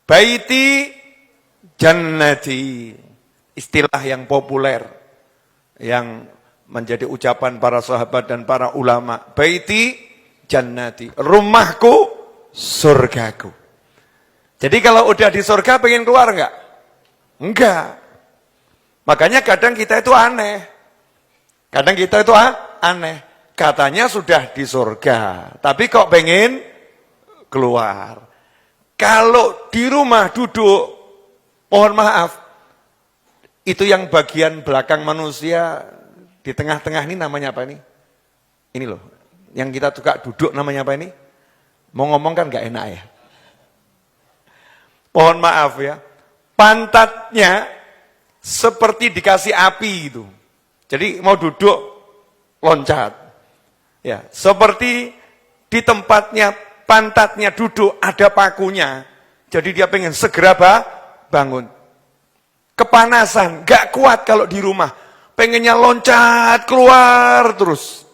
Baiti jannati, istilah yang populer yang menjadi ucapan para sahabat dan para ulama. Baiti jannati, rumahku surgaku. Jadi kalau udah di surga pengen keluar enggak? Enggak. Makanya kadang kita itu aneh. Kadang kita itu aneh. Katanya sudah di surga, tapi kok pengen keluar. Kalau di rumah duduk, mohon maaf, itu yang bagian belakang manusia, di tengah-tengah ini namanya apa ini? Ini loh, yang kita suka duduk namanya apa ini? Mau ngomong kan gak enak ya. Mohon maaf ya, pantatnya seperti dikasih api gitu. Jadi mau duduk, loncat. Ya, seperti di tempatnya, pantatnya duduk, ada pakunya. Jadi dia pengen segera bangun. Kepanasan, gak kuat kalau di rumah. Pengennya loncat, keluar terus.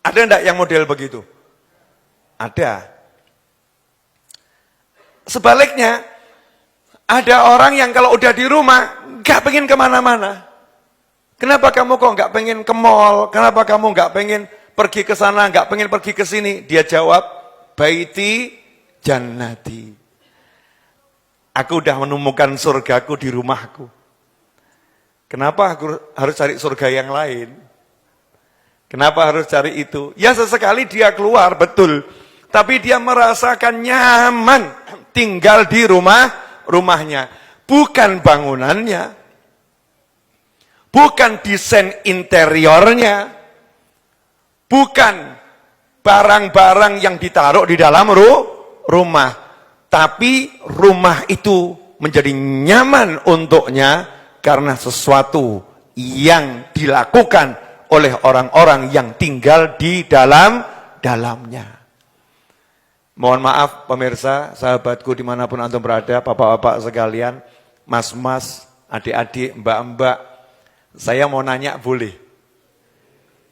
Ada enggak yang model begitu? Ada. Sebaliknya, ada orang yang kalau udah di rumah, gak pengen kemana-mana. Kenapa kamu kok gak pengen ke mall? Kenapa kamu gak pengen pergi ke sana, gak pengen pergi ke sini? Dia jawab, baiti jannati. Aku udah menemukan surgaku di rumahku. Kenapa aku harus cari surga yang lain? Kenapa harus cari itu? Ya sesekali dia keluar, betul. Tapi dia merasakan nyaman tinggal di rumahnya. Bukan bangunannya. Bukan desain interiornya. Bukan barang-barang yang ditaruh di dalam rumah. Tapi rumah itu menjadi nyaman untuknya karena sesuatu yang dilakukan oleh orang-orang yang tinggal di dalamnya. Mohon maaf pemirsa, sahabatku dimanapun antum berada, bapak-bapak sekalian, mas-mas, adik-adik, mbak-mbak, saya mau nanya boleh?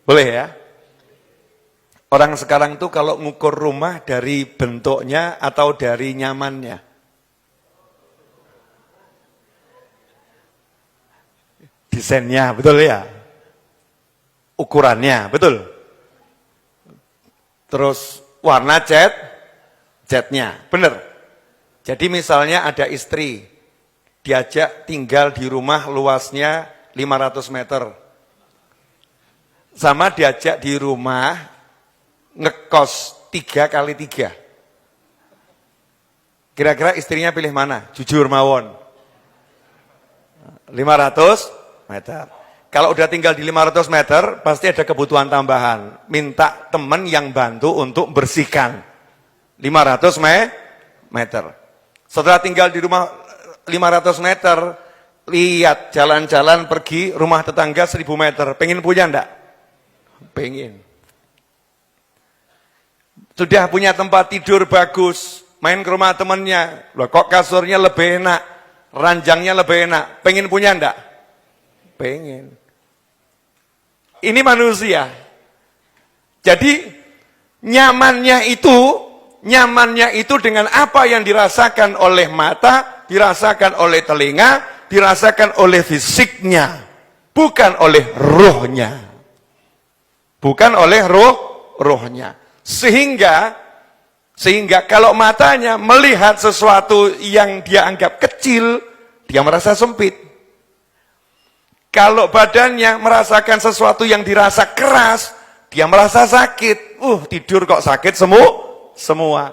Boleh ya? Orang sekarang tuh kalau ngukur rumah dari bentuknya atau dari nyamannya? Desainnya, betul ya? Ukurannya, betul? Terus warna catnya, benar? Jadi misalnya ada istri, diajak tinggal di rumah luasnya 500 meter. Sama diajak di rumah ngekos 3x3. Kira-kira istrinya pilih mana? Jujur mawon. 500 meter. Kalau udah tinggal di 500 meter, pasti ada kebutuhan tambahan. Minta teman yang bantu untuk bersihkan. 500 meter. Setelah tinggal di rumah 500 meter, lihat jalan-jalan pergi rumah tetangga 1000 meter. Pengen punya enggak? Pengen. Sudah punya tempat tidur bagus, main ke rumah temannya, loh kok kasurnya lebih enak, ranjangnya lebih enak, pengen punya enggak? Pengen. Ini manusia. Jadi nyamannya itu dengan apa yang dirasakan oleh mata, dirasakan oleh telinga, dirasakan oleh fisiknya, bukan oleh rohnya. Bukan oleh rohnya. Sehingga kalau matanya melihat sesuatu yang dia anggap kecil, dia merasa sempit. Kalau badannya merasakan sesuatu yang dirasa keras, dia merasa sakit. Tidur kok sakit semua.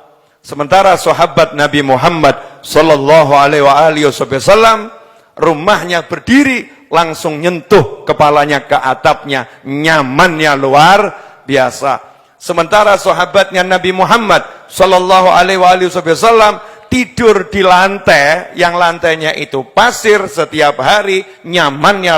Sementara sahabat Nabi Muhammad sallallahu alaihi wasallam rumahnya berdiri langsung nyentuh kepalanya ke atapnya, nyamannya luar biasa. Sementara sahabatnya Nabi Muhammad sallallahu alaihi wasallam tidur di lantai, yang lantainya itu pasir setiap hari, nyamannya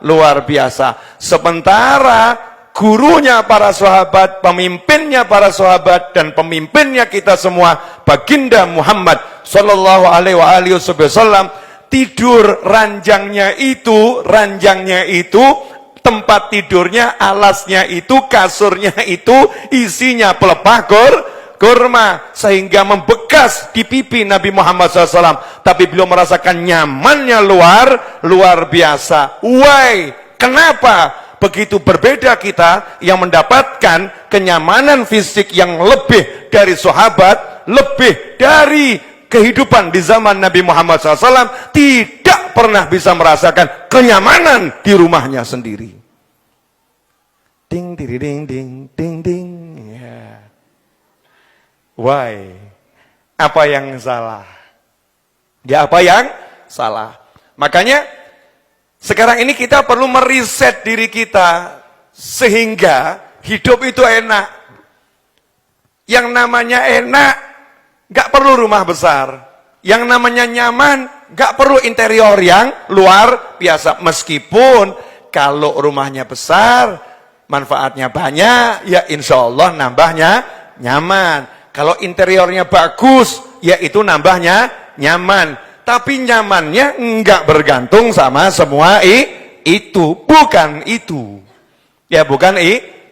luar biasa. Sementara gurunya para sahabat, pemimpinnya para sahabat, dan pemimpinnya kita semua, baginda Muhammad sallallahu alaihi wasallam, tidur ranjangnya itu, tempat tidurnya, alasnya itu, kasurnya itu, isinya pelepah kurma sehingga membekas di pipi Nabi Muhammad SAW. Tapi beliau merasakan nyamannya luar biasa. Why? Kenapa? Begitu berbeda kita yang mendapatkan kenyamanan fisik yang lebih dari sahabat, lebih dari kehidupan di zaman Nabi Muhammad SAW, tidak pernah bisa merasakan kenyamanan di rumahnya sendiri. Ding, ding, ding, ding, ding, ding. Ya. Why? Apa yang salah? Ya, apa yang salah? Makanya sekarang ini kita perlu meriset diri kita sehingga hidup itu enak. Yang namanya enak gak perlu rumah besar. Yang namanya nyaman gak perlu interior yang luar biasa. Meskipun kalau rumahnya besar, manfaatnya banyak, ya insya Allah nambahnya nyaman. Kalau interiornya bagus, ya itu nambahnya nyaman. Tapi nyamannya enggak bergantung sama semua itu. Bukan itu. Ya bukan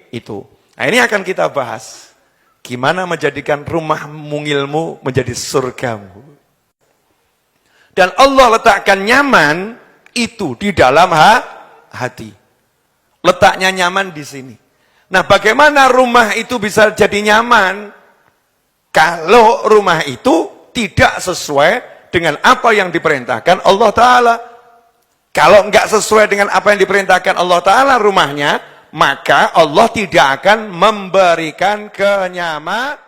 itu. Nah ini akan kita bahas. Gimana menjadikan rumah mungilmu menjadi surgamu. Dan Allah letakkan nyaman itu di dalam hati. Letaknya nyaman di sini. Nah, bagaimana rumah itu bisa jadi nyaman? Kalau rumah itu tidak sesuai dengan apa yang diperintahkan Allah Ta'ala. Kalau enggak sesuai dengan apa yang diperintahkan Allah Ta'ala rumahnya, maka Allah tidak akan memberikan kenyamanan.